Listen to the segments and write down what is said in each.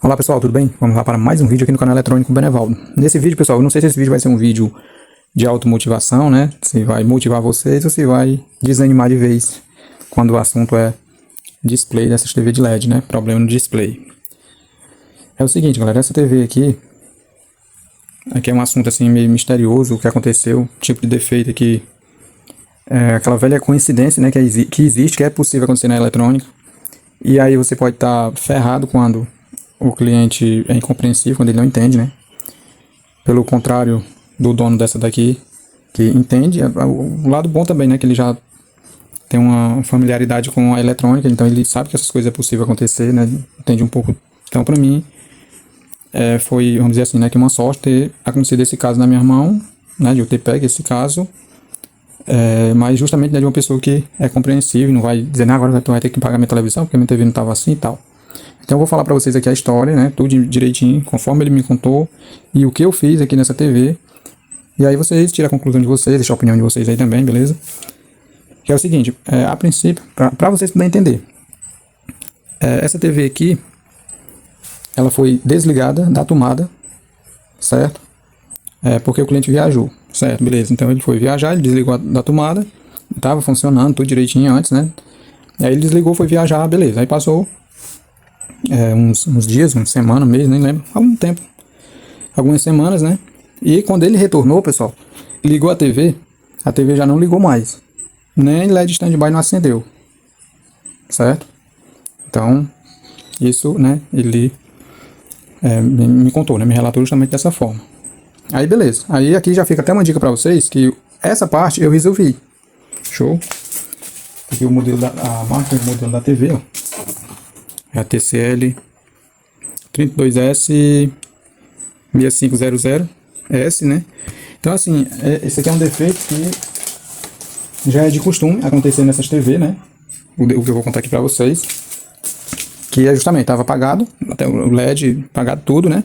Olá pessoal, tudo bem? Vamos lá para mais um vídeo aqui no canal Eletrônico Benevaldo. Nesse vídeo, pessoal, eu não sei se esse vídeo vai ser um vídeo de automotivação, né? Se vai motivar vocês ou se vai desanimar de vez quando o assunto é display dessas TV de LED, né? Problema no display. É o seguinte, galera, essa TV aqui é um assunto assim meio misterioso, o que aconteceu, tipo de defeito aqui. É aquela velha coincidência, né, que existe, que é possível acontecer na eletrônica. E aí você pode estar ferrado quando o cliente é incompreensível, quando ele não entende, né? Pelo contrário do dono dessa daqui, que entende. O lado bom também, né, que ele já tem uma familiaridade com a eletrônica, então ele sabe que essas coisas é possível acontecer, né? Entende um pouco. Então, pra mim, foi, vamos dizer assim, né, que uma sorte ter acontecido esse caso na minha mão, né, de eu ter pego esse caso. Mas justamente, né, de uma pessoa que é compreensível, não vai dizer, agora tu vai ter que pagar minha televisão porque minha TV não estava assim e tal. Então eu vou falar para vocês aqui a história, né, tudo direitinho, conforme ele me contou, e o que eu fiz aqui nessa TV. E aí vocês tiram a conclusão de vocês, deixam a opinião de vocês aí também, beleza? Que é o seguinte, a princípio, para vocês poderem entender, essa TV aqui, ela foi desligada da tomada, certo? Porque o cliente viajou, certo, beleza, então ele foi viajar, ele desligou da tomada, estava funcionando tudo direitinho antes, né, aí ele desligou, foi viajar, beleza, aí passou uns dias, uma semana, um mês, nem lembro, algum tempo, algumas semanas, né, e quando ele retornou, pessoal, ligou a TV já não ligou mais, nem LED standby não acendeu, certo, então, isso, né, ele me contou, né, me relatou justamente dessa forma. Aí beleza, aí aqui já fica até uma dica pra vocês, que essa parte eu resolvi. Show? Aqui o modelo a marca do modelo da TV, ó. É a TCL 32S 6500S, né? Então assim, esse aqui é um defeito que já é de costume acontecer nessas TV, né? O que eu vou contar aqui pra vocês. Que é justamente, estava apagado, até o LED apagado tudo, né?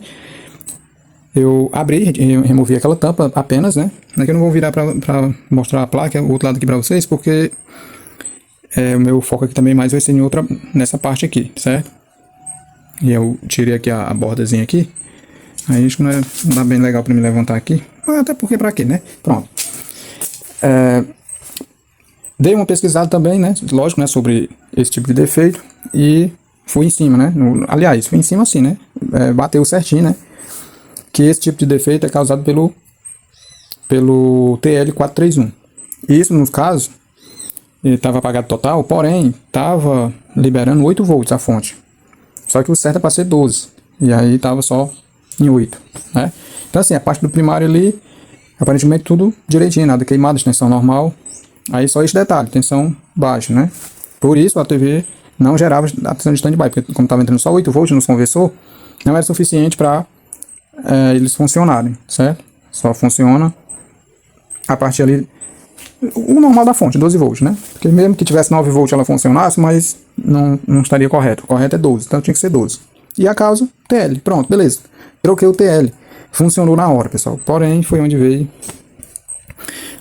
Eu abri, removi aquela tampa apenas, né? Aqui eu não vou virar para mostrar a placa, o outro lado aqui para vocês, porque o meu foco aqui também mais vai ser nessa parte aqui, certo? E eu tirei aqui a bordazinha aqui. Aí acho que não dá bem legal para me levantar aqui. Até porque para quê, né? Pronto. Dei uma pesquisada também, né? Lógico, né? Sobre esse tipo de defeito. E fui em cima, né? Aliás, fui em cima assim, né? Bateu certinho, né? Que esse tipo de defeito é causado pelo TL431. Isso, no caso, ele estava apagado total, porém, estava liberando 8 volts a fonte. Só que o certo é para ser 12. E aí estava só em 8. Né? Então, assim, a parte do primário ali, aparentemente tudo direitinho, nada queimado, tensão normal. Aí só esse detalhe, tensão baixa, né? Por isso a TV não gerava a tensão de standby, porque como estava entrando só 8 volts no conversor, não era suficiente para eles funcionarem, certo? Só funciona a partir ali, o normal da fonte, 12 volts, né? Porque mesmo que tivesse 9 volts ela funcionasse, mas não estaria correto. O correto é 12, então tinha que ser 12. E a causa, TL, pronto, beleza. Troquei o TL, funcionou na hora, pessoal. Porém, foi onde veio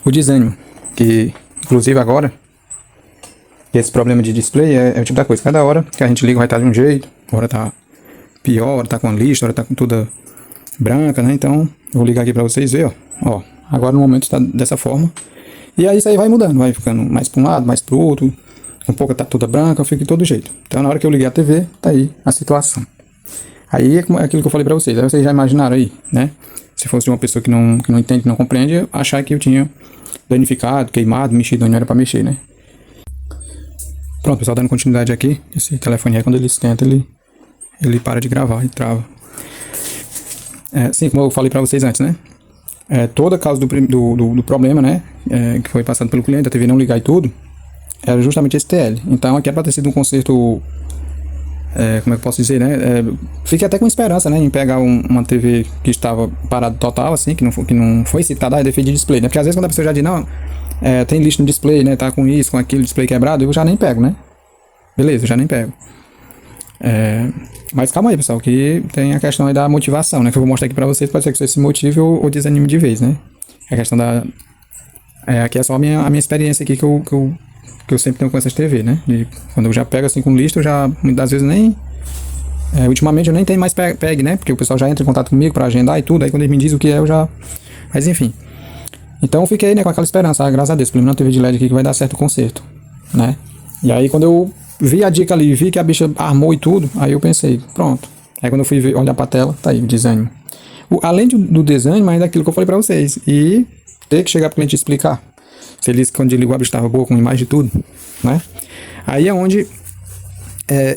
o desânimo, que inclusive agora, esse problema de display é o tipo da coisa. Cada hora que a gente liga vai estar de um jeito, hora tá pior, hora tá com lista, hora tá com toda branca, né? Então, eu vou ligar aqui pra vocês verem, ó. Agora no momento tá dessa forma. E aí isso aí vai mudando, vai ficando mais pra um lado, mais pro outro. Um pouco tá toda branca, fica de todo jeito. Então, na hora que eu liguei a TV, tá aí a situação. Aí é aquilo que eu falei pra vocês. Aí vocês já imaginaram aí, né? Se fosse uma pessoa que não entende, não compreende, achar que eu tinha danificado, queimado, mexido onde não era pra mexer, né? Pronto, pessoal, dando continuidade aqui. Esse telefone aí, quando ele esquenta, ele para de gravar e trava. Sim, como eu falei para vocês antes, né? Toda a causa do problema, né? Que foi passado pelo cliente, a TV não ligar e tudo, era justamente esse TL. Então aqui é para ter sido um conserto, como é que eu posso dizer, né? Fiquei até com esperança, né? Em pegar uma TV que estava parada total, assim, que não foi citada, é defeito de display, né? Porque às vezes quando a pessoa já diz, não, tem lixo no display, né? Tá com isso, com aquilo, display quebrado, eu já nem pego, né? Beleza, eu já nem pego. Mas calma aí, pessoal, que tem a questão aí da motivação, né? Que eu vou mostrar aqui pra vocês, pode ser que você se motive ou desanime de vez, né? A questão da... aqui é só a minha experiência aqui que eu sempre tenho com essas TV, né? Quando eu já pego assim com lista, eu já, muitas vezes, nem Ultimamente eu nem tenho mais PEG, né? Porque o pessoal já entra em contato comigo pra agendar e tudo. Aí quando ele me diz o que é, eu já... Mas enfim. Então eu fiquei, né, com aquela esperança. Graças a Deus, pelo menos na TV de LED aqui que vai dar certo o conserto, né? E aí quando eu vi a dica ali, vi que a bicha armou e tudo, aí eu pensei, pronto. Aí quando eu fui olhar pra tela, tá aí o desânimo. Além do desânimo, ainda aquilo que eu falei pra vocês. E ter que chegar pro cliente explicar. Se ele disse que quando ligou a bicha estava boa, com imagem de tudo, né? Aí é onde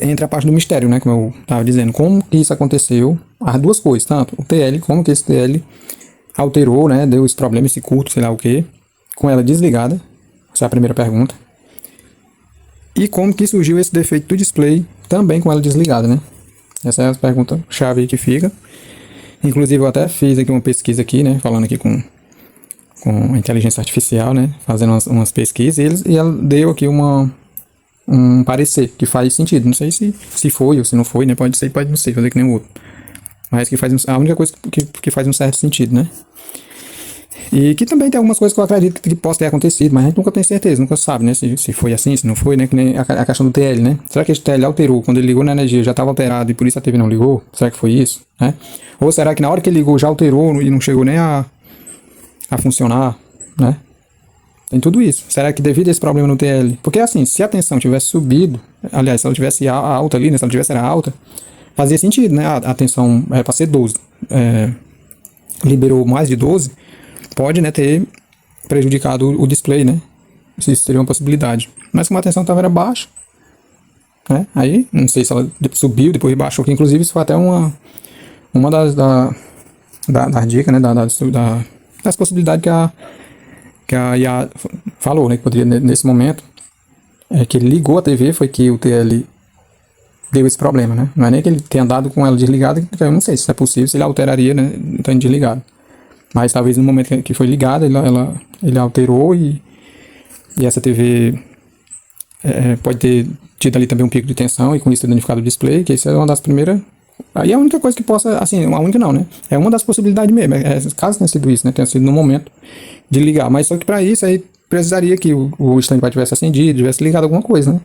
entra a parte do mistério, né? Como eu estava dizendo, como que isso aconteceu, as duas coisas, tanto o TL, como que esse TL alterou, né? Deu esse problema, esse curto, sei lá o que, com ela desligada, essa é a primeira pergunta. E como que surgiu esse defeito do display, também com ela desligada, né? Essa é a pergunta chave aí que fica. Inclusive eu até fiz aqui uma pesquisa aqui, né? Falando aqui com a inteligência artificial, né? Fazendo umas pesquisas, e ela deu aqui um parecer que faz sentido. Não sei se foi ou se não foi, né? Pode ser, pode não ser, fazer que nem o outro. Mas que faz a única coisa que faz um certo sentido, né? E que também tem algumas coisas que eu acredito que possa ter acontecido, mas a gente nunca tem certeza, nunca sabe, né? Se foi assim, se não foi, né? Que nem a questão do TL, né? Será que esse TL alterou quando ele ligou na energia, já estava alterado e por isso a TV não ligou? Será que foi isso, né? Ou será que na hora que ele ligou já alterou e não chegou nem a funcionar, né? Tem tudo isso. Será que devido a esse problema no TL? Porque assim, se a tensão tivesse subido, aliás, se ela tivesse alta ali, né? Se ela tivesse era alta, fazia sentido, né? A tensão era para ser 12. Liberou mais de 12, pode, né, ter prejudicado o display, né? Isso seria uma possibilidade. Mas como a tensão estava baixa, né? Aí, não sei se ela subiu, depois baixou, que inclusive isso foi até uma das dicas, né? Das possibilidades que a IA falou, né? Que poderia, nesse momento, que ele ligou a TV, foi que o TL deu esse problema, né? Não é nem que ele tenha andado com ela desligada, eu não sei se é possível, se ele alteraria, né? Estando desligado. Mas talvez no momento que foi ligada, ele alterou e essa TV pode ter tido ali também um pico de tensão e com isso ter danificado o display, que isso é uma das primeiras. Aí é a única coisa que possa, assim, a única não, né? É uma das possibilidades mesmo, caso tenha sido isso, né? Tenha sido no momento de ligar, mas só que para isso aí precisaria que o standby tivesse acendido, tivesse ligado alguma coisa, né?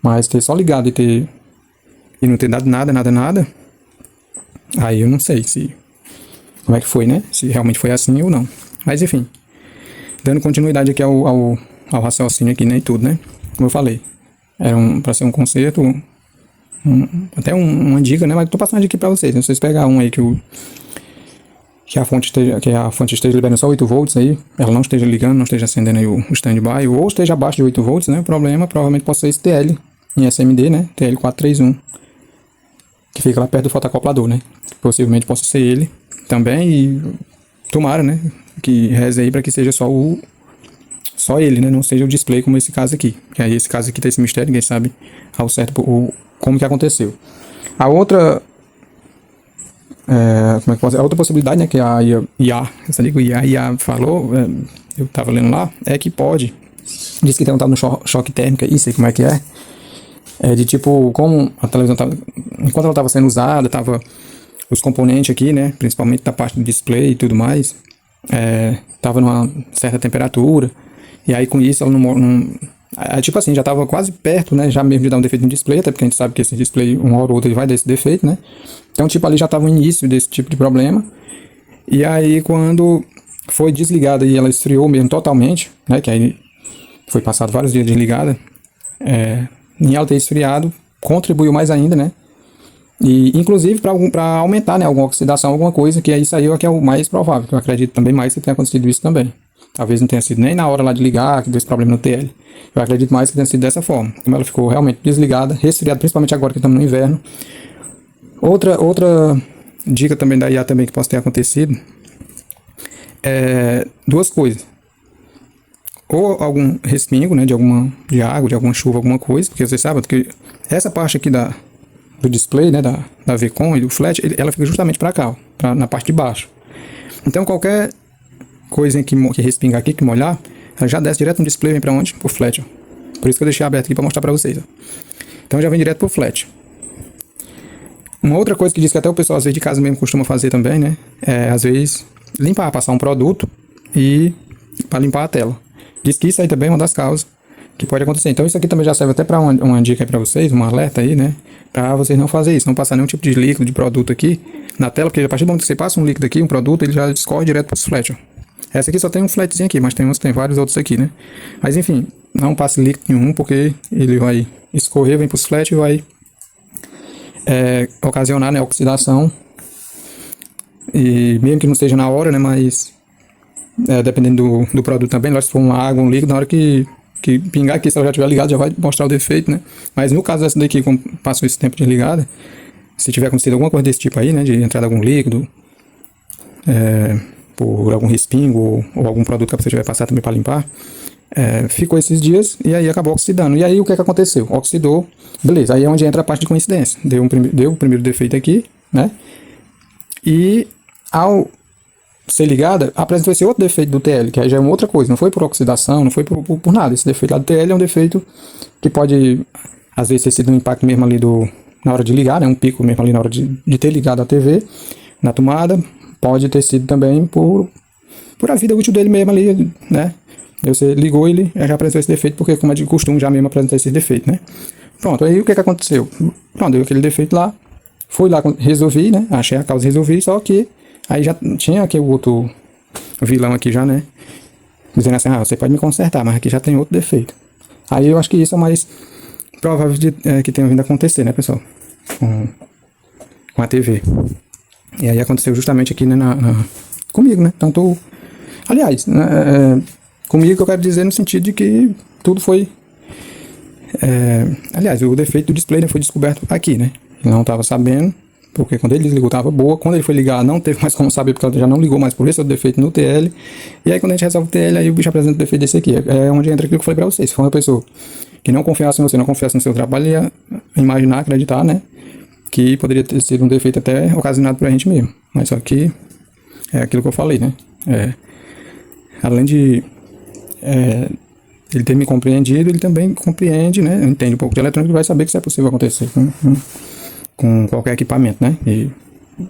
Mas ter só ligado e não ter dado nada, aí eu não sei como é que foi, né? Se realmente foi assim ou não. Mas enfim, dando continuidade aqui ao raciocínio aqui, né? E tudo, né? Como eu falei, era para ser um conserto, até uma dica, né? Mas eu tô passando a dica pra vocês, né? Vocês pegar um aí que a fonte esteja liberando só 8 volts aí, ela não esteja ligando, não esteja acendendo aí o standby, ou esteja abaixo de 8 volts, né? O problema provavelmente pode ser esse TL em SMD, né? TL431, que fica lá perto do fotacoplador, né? Possivelmente possa ser ele também, e tomara, né? Que reze aí para que seja só ele, né? Não seja o display como esse caso aqui. Que aí esse caso aqui tem esse mistério, ninguém sabe ao certo como que aconteceu. A outra como é que pode ser? A outra possibilidade, né, que a IA falou, eu tava lendo lá, é que pode, diz que tem um tal no choque térmico, isso aí como é que é de tipo, como a televisão tava, enquanto ela estava sendo usada, tava os componentes aqui, né, principalmente da parte do display e tudo mais, tava numa certa temperatura, e aí com isso ela tipo assim, já tava quase perto, né, já mesmo de dar um defeito no display, até porque a gente sabe que esse display, uma hora ou outra, ele vai dar esse defeito, né, então tipo ali já tava o início desse tipo de problema, e aí quando foi desligada e ela esfriou mesmo totalmente, né, que aí foi passado vários dias desligada, em ela ter esfriado, contribuiu mais ainda, né, e inclusive para aumentar, né, alguma oxidação, alguma coisa, que isso aí é o que é o mais provável, que eu acredito também mais que tenha acontecido isso também. Talvez não tenha sido nem na hora lá de ligar, que deu esse problema no TL. Eu acredito mais que tenha sido dessa forma. Como ela ficou realmente desligada, resfriada, principalmente agora que estamos no inverno. Outra dica também da IA também que possa ter acontecido duas coisas. Ou algum respingo, né, de água, de alguma chuva, alguma coisa, porque vocês sabem que essa parte aqui do display, né, da VCOM e do flat, ela fica justamente para cá, ó, na parte de baixo. Então qualquer coisa que respingar aqui, que molhar, ela já desce direto no display, vem para onde? Pro flat, ó. Por isso que eu deixei aberto aqui para mostrar para vocês, ó. Então já vem direto pro flat. Uma outra coisa que diz que até o pessoal às vezes de casa mesmo costuma fazer também, né, às vezes passar um produto e para limpar a tela. Diz que isso aí também é uma das causas que pode acontecer. Então isso aqui também já serve até para uma dica aí para vocês, um alerta aí, né? Para vocês não fazerem isso, não passar nenhum tipo de líquido, de produto aqui na tela, porque a partir do momento que você passa um líquido aqui, um produto, ele já escorre direto para os flat, ó. Essa aqui só tem um flatzinho aqui, mas tem vários outros aqui, né? Mas enfim, não passe líquido nenhum, porque ele vai escorrer, vem para os flat e vai ocasionar, né, oxidação. E mesmo que não esteja na hora, né, mas dependendo do produto também, se for uma água, um líquido, na hora que pingar aqui, se ela já estiver ligada, já vai mostrar o defeito, né? Mas no caso dessa daqui, como passou esse tempo desligada, se tiver acontecido alguma coisa desse tipo aí, né, de entrada algum líquido, por algum respingo ou algum produto que você tiver passado também para limpar, ficou esses dias e aí acabou oxidando. E aí o que aconteceu? Oxidou, beleza, aí é onde entra a parte de coincidência. Deu o primeiro defeito aqui, né? E ao ser ligada, apresentou esse outro defeito do TL, que aí já é uma outra coisa, não foi por oxidação, não foi por nada. Esse defeito lá do TL é um defeito que pode, às vezes, ter sido um impacto mesmo ali na hora de ligar, né? Um pico mesmo ali na hora de ter ligado a TV na tomada. Pode ter sido também por a vida útil dele mesmo ali, né? Você ligou, ele já apresentou esse defeito, porque como é de costume já mesmo apresentar esse defeito, né? Pronto, aí o que aconteceu? Pronto, deu aquele defeito lá, fui lá, resolvi, né? Achei a causa, resolvi, só que aí já tinha aqui o outro vilão aqui já, né? Dizendo assim, você pode me consertar, mas aqui já tem outro defeito. Aí eu acho que isso é o mais provável que tenha vindo a acontecer, né, pessoal? Com a TV. E aí aconteceu justamente aqui, né, comigo, né? Tanto, aliás, comigo que eu quero dizer no sentido de que tudo foi... aliás, o defeito do display, né, foi descoberto aqui, né? Ele não estava sabendo, porque quando ele desligou estava boa, quando ele foi ligar não teve mais como saber, porque ela já não ligou mais por esse outro defeito no TL, e aí quando a gente resolve o TL, aí o bicho apresenta o defeito desse aqui, é onde entra aquilo que eu falei pra vocês. Se for uma pessoa que não confiasse em você, não confiasse no seu trabalho, ia imaginar, acreditar, né, que poderia ter sido um defeito até ocasionado por a gente mesmo, mas só que é aquilo que eu falei, né, além de ele ter me compreendido, ele também compreende, né, entende um pouco de eletrônica e vai saber que isso é possível acontecer com qualquer equipamento, né? E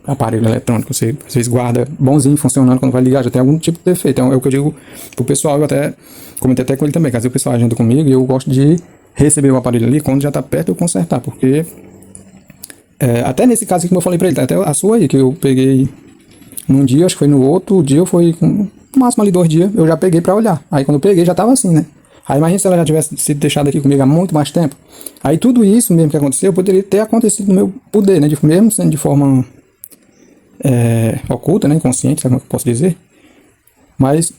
aparelho eletrônico, você às vezes guarda bonzinho, funcionando, quando vai ligar já tem algum tipo de defeito. Então é o que eu digo pro pessoal, eu até comentei até com ele também, que às vezes o pessoal agenda comigo e eu gosto de receber o aparelho ali, quando já tá perto eu consertar, porque até nesse caso aqui que eu falei pra ele, até a sua aí, que eu peguei num dia, acho que foi no outro dia, foi no máximo ali 2 dias, eu já peguei pra olhar. Aí quando eu peguei já tava assim, né? Aí imagina se ela já tivesse sido deixada aqui comigo há muito mais tempo. Aí tudo isso mesmo que aconteceu poderia ter acontecido no meu poder, né? Mesmo sendo de forma oculta, né? Inconsciente, sabe como eu posso dizer? Mas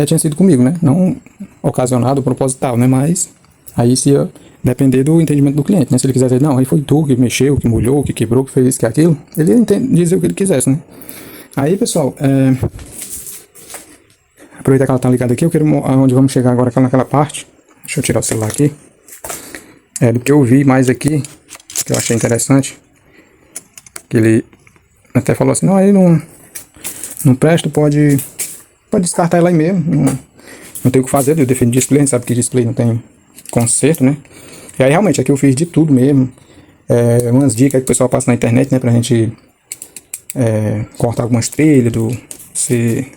tinha sido comigo, né? Não ocasionado, proposital, né? Mas aí isso ia depender do entendimento do cliente, né? Se ele quisesse dizer, não, aí foi tu que mexeu, que molhou, que quebrou, que fez isso, que aquilo, ele ia dizer o que ele quisesse, né? Aí, pessoal, aproveitar que ela tá ligada aqui, eu quero onde vamos chegar agora naquela parte. Deixa eu tirar o celular aqui. Do que eu vi mais aqui, que eu achei interessante, que ele até falou assim, não, aí não presta, pode descartar ela aí mesmo, não tem o que fazer, eu defendo display, a gente sabe que display não tem conserto, né? E aí realmente aqui eu fiz de tudo mesmo, umas dicas que o pessoal passa na internet, né, pra gente cortar algumas trilhas do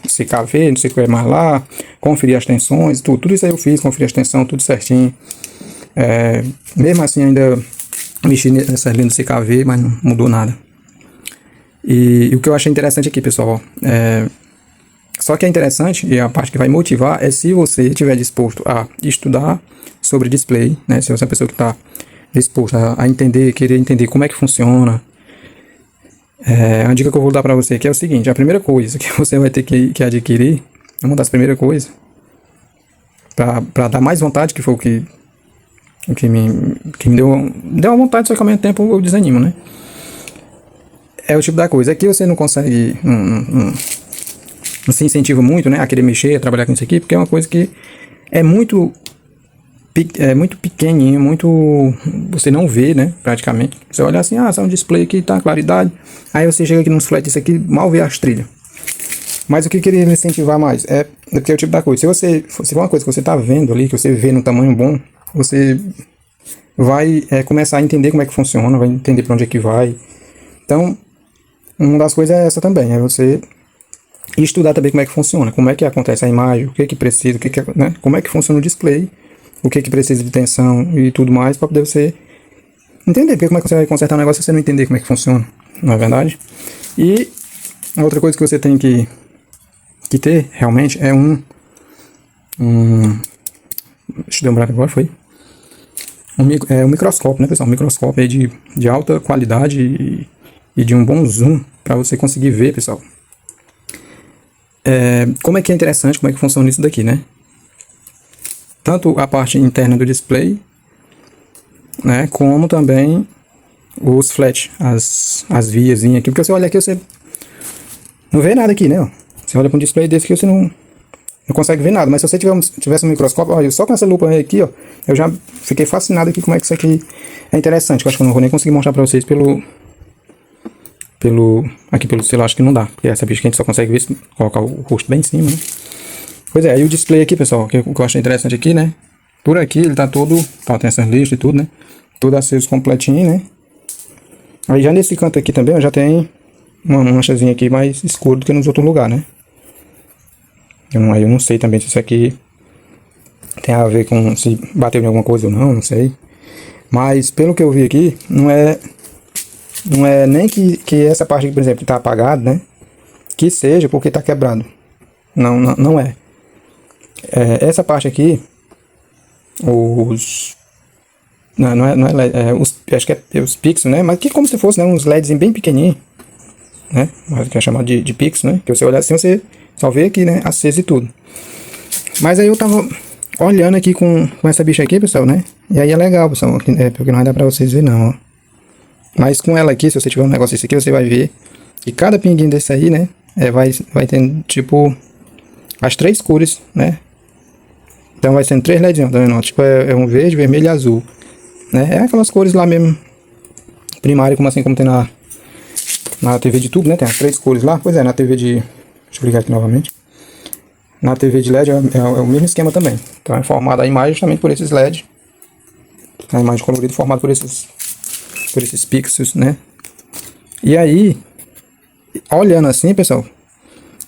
CKV, não sei o que é mais lá, conferir as tensões, tudo isso aí eu fiz, conferir as tensões, tudo certinho. Mesmo assim ainda mexi nessa linha do CKV, mas não mudou nada. E o que eu achei interessante aqui, pessoal, só que é interessante, e a parte que vai motivar, é se você estiver disposto a estudar sobre display, né, se você é uma pessoa que está disposta a entender, querer entender como é que funciona. A dica que eu vou dar para você aqui é o seguinte, a primeira coisa que você vai ter que adquirir, uma das primeiras coisas, para dar mais vontade, que foi o que me deu uma vontade, só que ao mesmo tempo eu desanimo, né? É o tipo da coisa, aqui você não consegue, não se incentiva muito, né, a querer mexer, a trabalhar com isso aqui, porque é uma coisa que é muito pequenininho, você não vê, né, praticamente. Você olha assim, é um display aqui, tá, claridade. Aí você chega aqui nos flat, isso aqui, mal vê as trilhas. Mas o que eu queria me incentivar mais é porque é o tipo da coisa. Se for uma coisa que você tá vendo ali, que você vê no tamanho bom, você vai começar a entender como é que funciona, vai entender para onde é que vai. Então, uma das coisas é essa também, é você estudar também como é que funciona, como é que acontece a imagem, o que precisa, né, como é que funciona o display. o que precisa de tensão e tudo mais, para poder você entender. Porque como é que você vai consertar um negócio se você não entender como é que funciona, não é verdade? E outra coisa que você tem que ter realmente é deixa eu dar um branco agora, foi? Um microscópio, né, pessoal? Um microscópio aí de alta qualidade e de um bom zoom para você conseguir ver, pessoal. Como é que é interessante, como é que funciona isso daqui, né? Tanto a parte interna do display, né, como também os flash, as vias aqui, porque você olha aqui, você não vê nada aqui, né? Ó. Você olha para um display desse que você não consegue ver nada, mas se você tivesse um microscópio, ó, só com essa lupa aqui, ó, eu já fiquei fascinado aqui como é que isso aqui é interessante. Eu acho que eu não vou nem conseguir mostrar para vocês aqui pelo celular, acho que não dá, porque essa bicha que a gente só consegue ver se colocar o rosto bem em cima, né? Pois é, aí o display aqui, pessoal, o que eu achei interessante aqui, né? Por aqui ele tá todo, tem essas listas e tudo, né? Todo aceso completinho, né? Aí já nesse canto aqui também, ó, já tem uma manchazinha aqui mais escura do que nos outros lugares, né? Aí eu não sei também se isso aqui tem a ver com se bateu em alguma coisa ou não sei. Mas pelo que eu vi aqui, não é nem que essa parte aqui, por exemplo, que tá apagada, né? Que seja porque tá quebrado. Não é. Essa parte aqui, não é LED, acho que é os pixels, né? Mas que como se fosse, né, uns LEDs bem pequenininhos, né? Mas que é chamado de pixels, né? Que você olhar assim, você só vê aqui, né? Aceso e tudo. Mas aí eu tava olhando aqui com essa bicha aqui, pessoal, né? E aí é legal, pessoal. Porque não vai dar pra vocês verem, não, ó. Mas com ela aqui, se você tiver um negócio desse aqui, você vai ver que cada pinguinho desse aí, né? Vai ter, tipo, as 3 cores, né? Então vai sendo 3 LEDs, tá vendo? Tipo, é um verde, vermelho e azul, né? É aquelas cores lá mesmo, primário, como tem na TV de tubo, né? Tem as 3 cores lá. Pois é, na TV de... Deixa eu ligar aqui novamente. Na TV de LED é o mesmo esquema também. Então é formada a imagem justamente por esses LEDs. A imagem colorida formada por esses pixels, né? E aí, olhando assim, pessoal,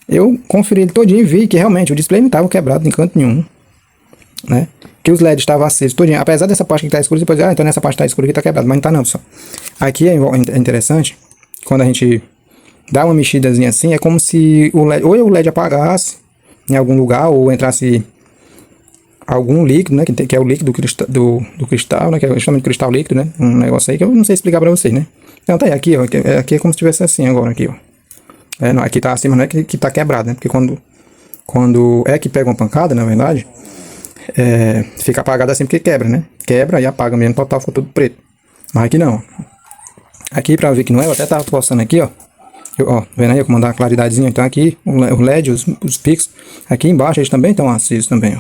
eu conferi ele todinho e vi que realmente o display não estava quebrado em canto nenhum, né? Que os LEDs estavam acesos todinho. Apesar dessa parte que está escura, depois então nessa parte que está escura aqui está quebrado, mas não está não, pessoal. Aqui é interessante, quando a gente dá uma mexidazinha assim, é como se o LED apagasse em algum lugar, ou entrasse algum líquido, né, que é o líquido do cristal, né, que é justamente cristal líquido, né, um negócio aí que eu não sei explicar pra vocês, né. Então tá aí, aqui, ó, aqui é como se tivesse assim agora, aqui, ó. Não, aqui tá acima, não é que tá quebrado, né, porque quando é que pega uma pancada, na verdade, fica apagado assim porque quebra, né, quebra e apaga mesmo, total, ficou tudo preto. Mas aqui não, aqui pra ver que não é, eu até tava postando aqui, ó. Vendo aí como dá a claridadezinha. Então aqui o LED, os pixels, aqui embaixo eles também estão acesos também, ó.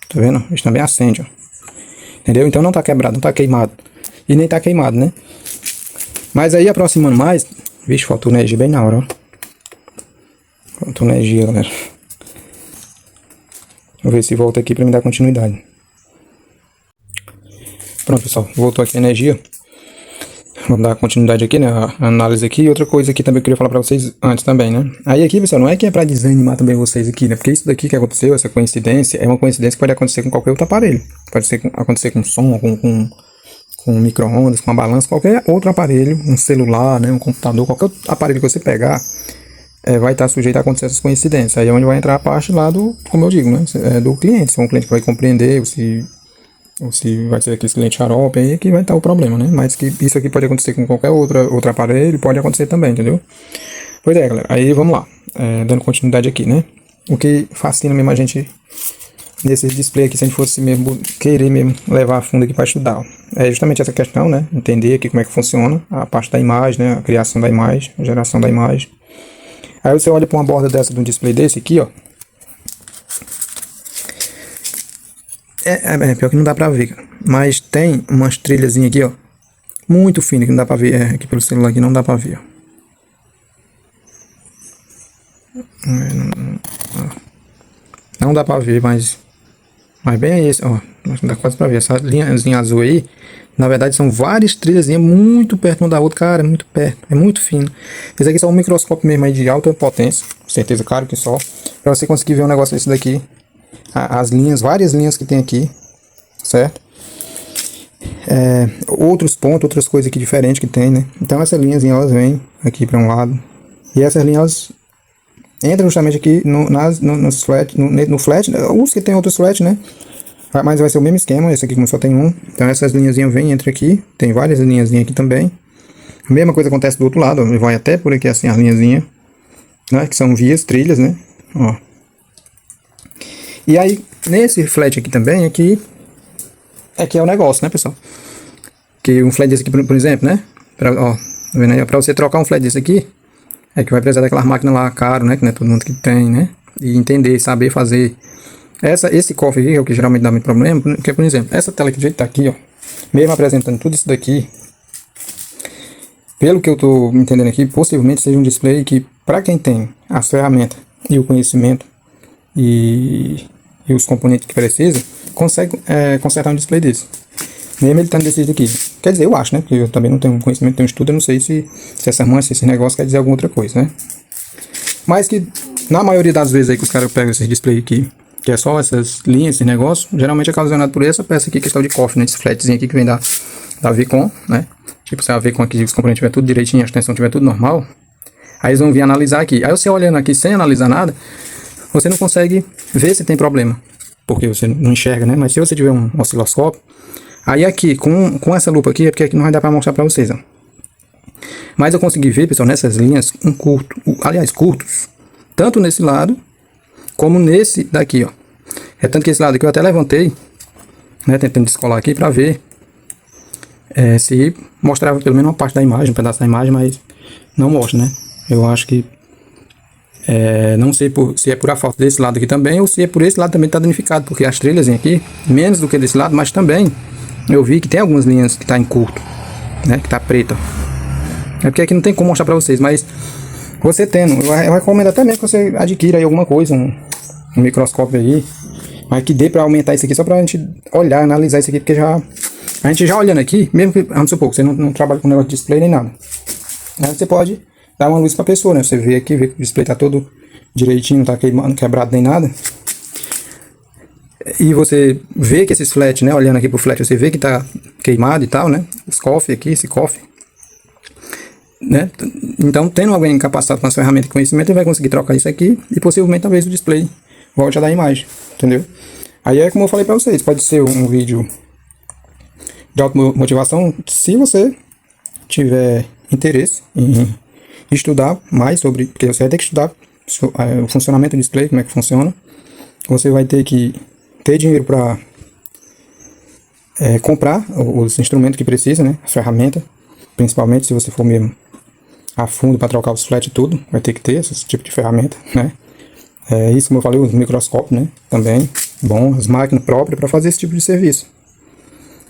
Tá vendo? Eles também acendem, ó. Entendeu? Então não tá quebrado, não tá queimado. E nem tá queimado, né? Mas aí aproximando mais, vixe, faltou energia bem na hora, ó. Faltou energia, galera. Vou ver se volta aqui pra me dar continuidade. Pronto, pessoal, voltou aqui a energia. Vamos dar continuidade aqui, né, a análise aqui. E outra coisa aqui também que eu queria falar pra vocês antes também, né. Aí aqui, pessoal, não é que é pra desanimar também vocês aqui, né, porque isso daqui que aconteceu, essa coincidência, é uma coincidência que pode acontecer com qualquer outro aparelho. Pode acontecer com som, com micro-ondas, com uma balança, qualquer outro aparelho, um celular, né, um computador, qualquer outro aparelho que você pegar, vai estar sujeito a acontecer essas coincidências. Aí é onde vai entrar a parte lá do, como eu digo, né, do cliente. Se é um cliente que vai compreender, ou se vai ser aquele cliente xarope, aí que vai estar o problema, né? Mas que isso aqui pode acontecer com qualquer outro aparelho, pode acontecer também, entendeu? Pois é, galera, aí vamos lá, dando continuidade aqui, né? O que fascina mesmo a gente nesse display aqui, se a gente fosse mesmo querer mesmo levar a fundo aqui para estudar, é justamente essa questão, né? Entender aqui como é que funciona a parte da imagem, né? A criação da imagem, a geração da imagem. Aí você olha para uma borda dessa de um display desse aqui, ó. Pior que não dá pra ver, cara. Mas tem umas trilhazinhas aqui, ó. Muito fina, que não dá pra ver. Aqui pelo celular aqui não dá pra ver, ó. Não dá pra ver, mas bem aí, ó. Não dá quase pra ver. Essa linhazinha azul aí, na verdade são várias trilhazinhas muito perto uma da outra, cara. Muito perto, é muito fino. Esse aqui é só um microscópio mesmo aí de alta potência. Com certeza, claro que só. Pra você conseguir ver um negócio desse daqui. As linhas, várias linhas que tem aqui, certo? Outros pontos, outras coisas aqui diferentes que tem, né? Então essas linhas elas vêm aqui para um lado e essas linhas entram justamente aqui nos flat, no flat, os que tem outros flat, né? Mas vai ser o mesmo esquema, esse aqui como só tem um. Então essas linhazinhas vêm, entram aqui, tem várias linhazinhas aqui também. A mesma coisa acontece do outro lado, ó, vai até por aqui assim as linhazinhas, né? Que são vias, trilhas, né? Ó. E aí nesse flat aqui também, aqui é o negócio, né, pessoal? Que um flat desse aqui, por exemplo, né? Ó, tá vendo aí? Pra você trocar um flat desse aqui, é que vai precisar daquelas máquinas lá caro, né? Que não é todo mundo que tem, né? E entender, saber fazer. Esse cofre aqui, que é o que geralmente dá muito problema, porque, por exemplo, essa tela que do jeito tá aqui, ó, mesmo apresentando tudo isso daqui, pelo que eu tô entendendo aqui, possivelmente seja um display que, para quem tem as ferramentas e o conhecimento e os componentes que precisa, consegue consertar um display desse. Mesmo ele estando desse jeito aqui. Quer dizer, eu acho, né? Porque eu também não tenho conhecimento, tenho estudo, eu não sei se essa mancha, esse negócio quer dizer alguma outra coisa, né? Mas que, na maioria das vezes aí que os caras pegam esse display aqui, que é só essas linhas, esse negócio, geralmente é ocasionado por essa peça aqui, que é o de cofre, né? Esse flatzinho aqui que vem da Vicon, né? Tipo, se a Vicon aqui, os componentes tiver tudo direitinho, a extensão tiver tudo normal, aí eles vão vir analisar aqui. Aí você olhando aqui sem analisar nada, você não consegue ver se tem problema, porque você não enxerga, né? Mas se você tiver um osciloscópio, aí aqui, com essa lupa aqui, é porque aqui não vai dar pra mostrar pra vocês, ó. Mas eu consegui ver, pessoal, nessas linhas, curtos, tanto nesse lado, como nesse daqui, ó. É tanto que esse lado aqui eu até levantei, né, tentando descolar aqui pra ver se mostrava pelo menos uma parte da imagem, um pedaço da imagem, mas não mostra, né? Eu acho que não sei se é por a falta desse lado aqui também, ou se é por esse lado também tá danificado, porque as trilhas aqui, menos do que desse lado, mas também eu vi que tem algumas linhas que tá em curto, né, que tá preta. É porque aqui não tem como mostrar pra vocês, mas você tendo, eu recomendo até mesmo que você adquira aí alguma coisa, um microscópio aí, mas que dê pra aumentar isso aqui, só pra gente olhar, analisar isso aqui, porque a gente já olhando aqui, mesmo que, vamos supor, que você não trabalha com negócio de display nem nada, aí você pode dar uma luz pra pessoa, né, você vê aqui, vê que o display tá todo direitinho, não tá quebrado nem nada, e você vê que esses flat, né, olhando aqui pro flat, você vê que tá queimado e tal, né, os cofres aqui, esse cofre, né, então tendo alguém capacitado com as ferramentas e conhecimento, ele vai conseguir trocar isso aqui, e possivelmente talvez o display volte a dar imagem, entendeu? Aí é como eu falei pra vocês, pode ser um vídeo de automotivação, se você tiver interesse em estudar mais sobre, porque você vai ter que estudar o funcionamento do display, como é que funciona, você vai ter que ter dinheiro para comprar os instrumentos que precisa, né, a ferramenta, principalmente se você for mesmo a fundo para trocar os flat e tudo, vai ter que ter esse tipo de ferramenta, né, isso como eu falei, os microscópios, né, também, bom, as máquinas próprias para fazer esse tipo de serviço,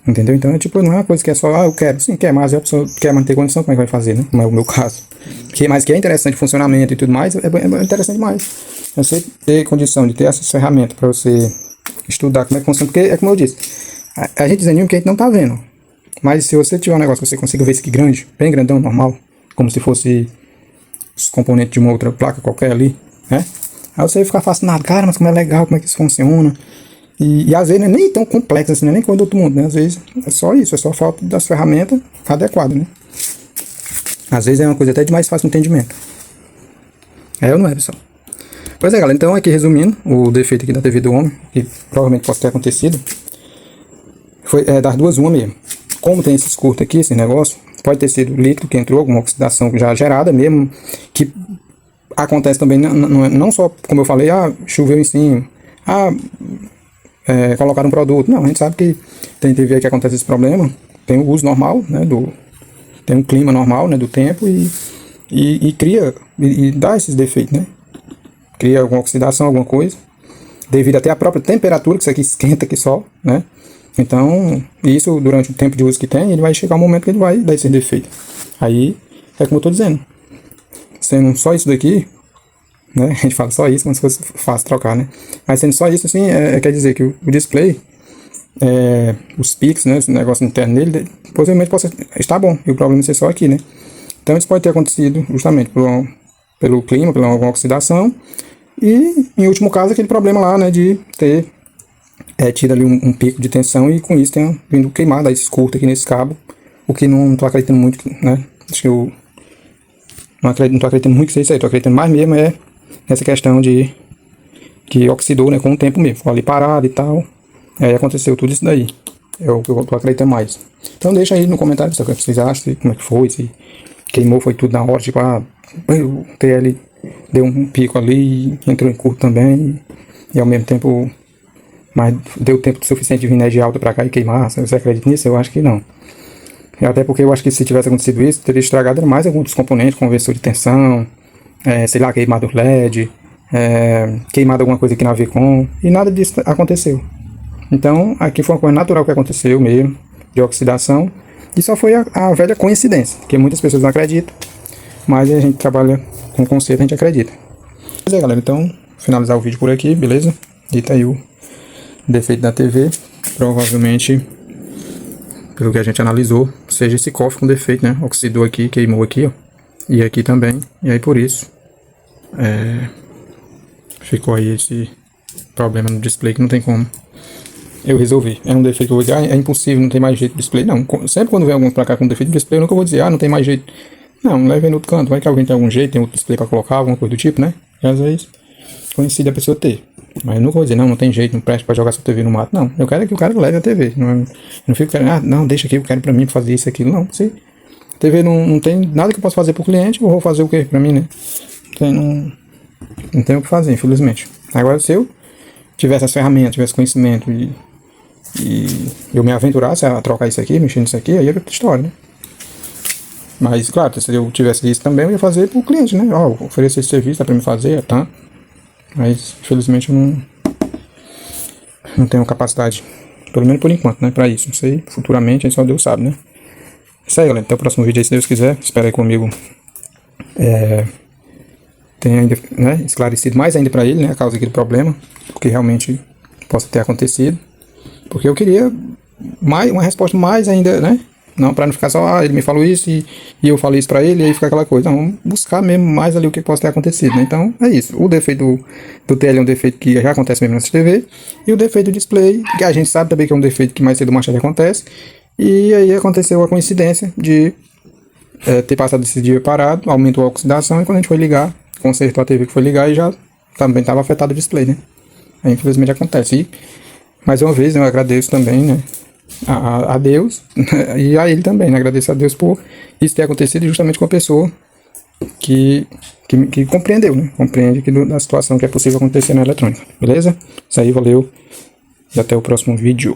entendeu? Então tipo, não é uma coisa que é só, eu quero, sim, quer, mas a pessoa quer manter condição, como é que vai fazer, né, como é o meu caso, mas que é interessante o funcionamento e tudo mais, é interessante demais, você ter condição de ter essas ferramentas para você estudar como é que funciona, porque é como eu disse, a gente desanima porque a gente não tá vendo, mas se você tiver um negócio que você consiga ver isso aqui grande, bem grandão, normal, como se fosse os componentes de uma outra placa qualquer ali, né, aí você vai ficar fascinado, cara, mas como é legal, como é que isso funciona, e às vezes não é nem tão complexo assim, não é nem coisa do outro mundo, né, às vezes é só isso, é só falta das ferramentas adequadas, né, às vezes é uma coisa até de mais fácil entendimento, ou não é, pessoal? Pois é, galera, então aqui resumindo, o defeito aqui da TV do homem, que provavelmente pode ter acontecido, foi das duas uma mesmo. Como tem esses curtos aqui, esse negócio, pode ter sido líquido que entrou, alguma oxidação já gerada mesmo, que acontece também, não só, como eu falei, choveu em cima, colocaram um produto, não, a gente sabe que tem TV que acontece esse problema, tem o uso normal, né, tem um clima normal, né, do tempo e cria, e dá esses defeitos, né. Cria alguma oxidação, alguma coisa, devido até à própria temperatura, que isso aqui esquenta aqui só, né? Então, isso durante o tempo de uso que tem, ele vai chegar um momento que ele vai dar esse defeito. Aí, é como eu tô dizendo, sendo só isso daqui, né? A gente fala só isso, como se fosse fácil trocar, né? Mas sendo só isso, assim, quer dizer que o display, os pixels, né? Esse negócio interno dele, possivelmente possa estar bom, e o problema é ser só aqui, né? Então, isso pode ter acontecido justamente pelo clima, pela alguma oxidação, e, em último caso, aquele problema lá, né, de ter tira ali um pico de tensão e com isso tem vindo queimado, aí esses curtos aqui nesse cabo, o que não tô acreditando muito, né? Acho que eu não tô acreditando muito que seja isso aí, tô acreditando mais mesmo nessa questão de que oxidou, né, com o tempo mesmo, ficou ali parado e tal, aí aconteceu tudo isso daí, é o que eu tô acreditando mais. Então deixa aí no comentário o que vocês acham, como é que foi, se queimou, foi tudo na hora, tipo, o TL deu um pico ali, entrou em curto também, e ao mesmo tempo, mas deu tempo suficiente de vir de alta pra cá e queimar. Você acredita nisso? Eu acho que não. Até porque eu acho que se tivesse acontecido isso, teria estragado mais alguns dos componentes, conversor de tensão, sei lá, queimado o LED, queimado alguma coisa aqui na VCOM, e nada disso aconteceu. Então, aqui foi uma coisa natural que aconteceu mesmo, de oxidação, e só foi a velha coincidência, que muitas pessoas não acreditam, mas a gente trabalha com conceito, a gente acredita. Pois é, galera, então, finalizar o vídeo por aqui, beleza? E tá aí o defeito da TV, provavelmente, pelo que a gente analisou, seja esse cofre com defeito, né? Oxidou aqui, queimou aqui, ó, e aqui também, e aí por isso, ficou aí esse problema no display que não tem como eu resolver. É um defeito que eu vou dizer, é impossível, não tem mais jeito de display. Não, sempre quando vem algum pra cá com defeito de display, eu nunca vou dizer, não tem mais jeito. Não, leva no outro canto, vai que alguém tem algum jeito, tem outro display pra colocar, alguma coisa do tipo, né? E às vezes, coincide a pessoa ter. Mas eu nunca vou dizer, não tem jeito, não presta pra jogar sua TV no mato. Não, eu quero que o cara leve a TV. Não fico querendo, não, deixa aqui, eu quero pra mim fazer isso, aquilo. Não, se a TV não tem nada que eu possa fazer pro cliente, eu vou fazer o quê pra mim, né? Não tem o que fazer, infelizmente. Agora, se eu tivesse as ferramentas, tivesse conhecimento e eu me aventurasse a trocar isso aqui, mexer nisso aqui, aí era outra história, né? Mas, claro, se eu tivesse isso também, eu ia fazer pro cliente, né? Oferecer esse serviço, dá pra me fazer, tá? Mas, infelizmente, eu não tenho capacidade, pelo menos por enquanto, né? Pra isso. Não sei, futuramente, aí só Deus sabe, né? Isso aí, galera. Até o próximo vídeo aí, se Deus quiser. Espera aí comigo. Tenha ainda, né, esclarecido mais ainda pra ele, né? A causa aqui do problema. Porque realmente possa ter acontecido. Porque eu queria uma resposta mais ainda, né? Não, pra não ficar só, ele me falou isso e eu falei isso pra ele e aí fica aquela coisa. Não, vamos buscar mesmo mais ali o que possa ter acontecido, né? Então, é isso. O defeito do TL é um defeito que já acontece mesmo nessa TV. E o defeito do display, que a gente sabe também que é um defeito que mais cedo ou mais tarde acontece. E aí aconteceu a coincidência de ter passado esse dia parado, aumentou a oxidação e quando a gente foi ligar, consertou a TV que foi ligar e já também estava afetado o display, né? Aí, infelizmente acontece. E, mais uma vez, eu agradeço também, né? A Deus e a ele também, né? Agradeço a Deus por isso ter acontecido justamente com a pessoa que compreendeu, né? Compreende que da situação que é possível acontecer na eletrônica, beleza? Isso aí, valeu e até o próximo vídeo.